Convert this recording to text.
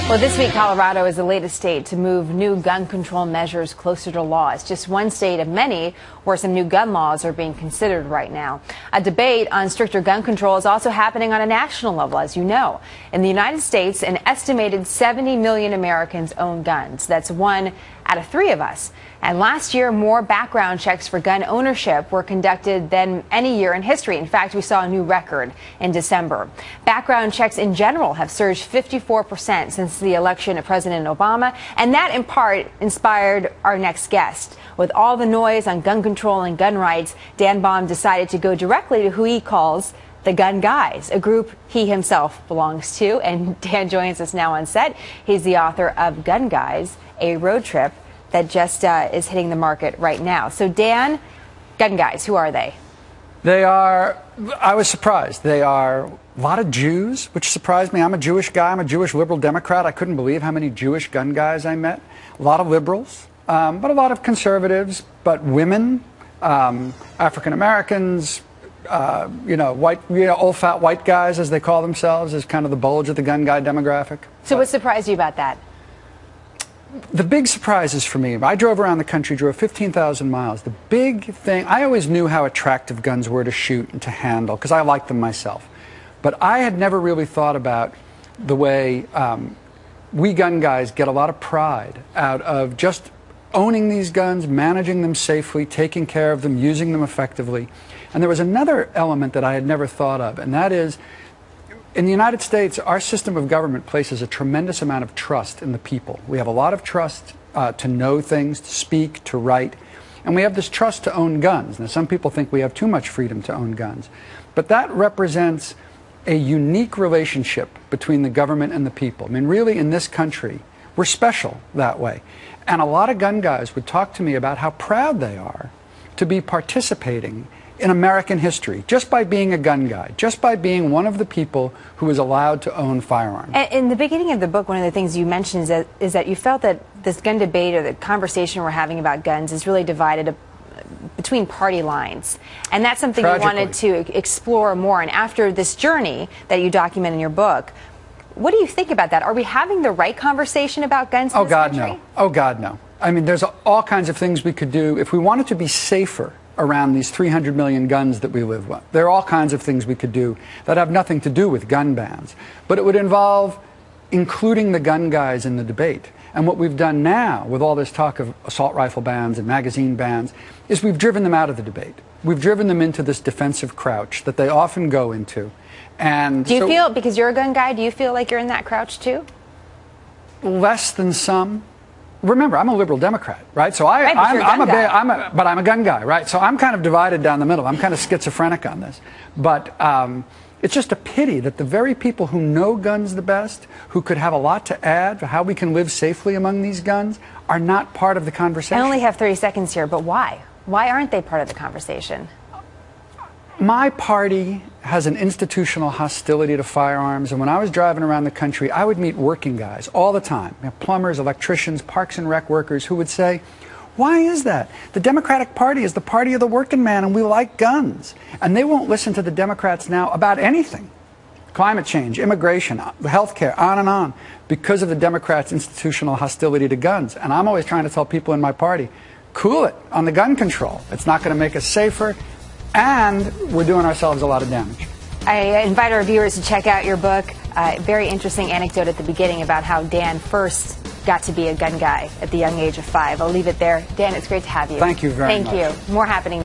Well, this week, Colorado is the latest state to move new gun control measures closer to law. It's just one state of many where some new gun laws are being considered right now. A debate on stricter gun control is also happening on a national level, as you know. In the United States, an estimated 70 million Americans own guns. That's 1 out of 3 of us. And last year, more background checks for gun ownership were conducted than any year in history. In fact, we saw a new record in December. Background checks in general have surged 54% since the election of President Obama, and that in part inspired our next guest. With all the noise on gun control and gun rights, Dan Baum decided to go directly to who he calls the Gun Guys, a group he himself belongs to. And Dan joins us now on set. He's the author of Gun Guys, a road trip that just is hitting the market right now. So Dan, Gun Guys, who are they? They are, I was surprised. They are a lot of Jews, which surprised me. I'm a Jewish guy. I'm a Jewish liberal Democrat. I couldn't believe how many Jewish gun guys I met. A lot of liberals, but a lot of conservatives, but women, African Americans, white, old fat white guys, as they call themselves, is kind of the bulge of the gun guy demographic. So what surprised you about that? The big surprises for me, I drove around the country, drove 15,000 miles. The big thing, I always knew how attractive guns were to shoot and to handle, because I liked them myself. But I had never really thought about the way we gun guys get a lot of pride out of just owning these guns, managing them safely, taking care of them, using them effectively. And there was another element that I had never thought of, and that is, in the United States, our system of government places a tremendous amount of trust in the people. We have a lot of trust to know things, to speak, to write, and we have this trust to own guns. Now, some people think we have too much freedom to own guns, but that represents a unique relationship between the government and the people. I mean, really, in this country, we're special that way. And a lot of gun guys would talk to me about how proud they are to be participating in American history, just by being a gun guy, just by being one of the people who is allowed to own firearms. In the beginning of the book, one of the things you mentioned is that you felt that this gun debate, or the conversation we're having about guns, is really divided between party lines. And that's something you wanted to explore more. And after this journey that you document in your book, what do you think about that? Are we having the right conversation about guns in this country? No. Oh, God, no. I mean, there's all kinds of things we could do if we wanted to be safer around these 300 million guns that we live with. There are all kinds of things we could do that have nothing to do with gun bans. But it would involve including the gun guys in the debate. And what we've done now, with all this talk of assault rifle bans and magazine bans, is we've driven them out of the debate. We've driven them into this defensive crouch that they often go into. And do you feel, because you're a gun guy, do you feel like you're in that crouch too? Less than some. Remember, I'm a liberal Democrat, right? So I'm a gun guy, right? So I'm kind of divided down the middle. I'm kind of schizophrenic on this. But it's just a pity that the very people who know guns the best, who could have a lot to add for how we can live safely among these guns, are not part of the conversation. I only have 30 seconds here, but why? Why aren't they part of the conversation? My party has an institutional hostility to firearms, and when I was driving around the country, I would meet working guys all the time, plumbers, electricians, parks and rec workers, who would say, why is that? The Democratic Party is the party of the working man, and we like guns. And they won't listen to the Democrats now about anything. Climate change, immigration, health care, on, because of the Democrats' institutional hostility to guns. And I'm always trying to tell people in my party, cool it on the gun control. It's not going to make us safer, and we're doing ourselves a lot of damage. I invite our viewers to check out your book. Very interesting anecdote at the beginning about how Dan first got to be a gun guy at the young age of 5. I'll leave it there. Dan, it's great to have you. Thank you very much. Thank you. More happening.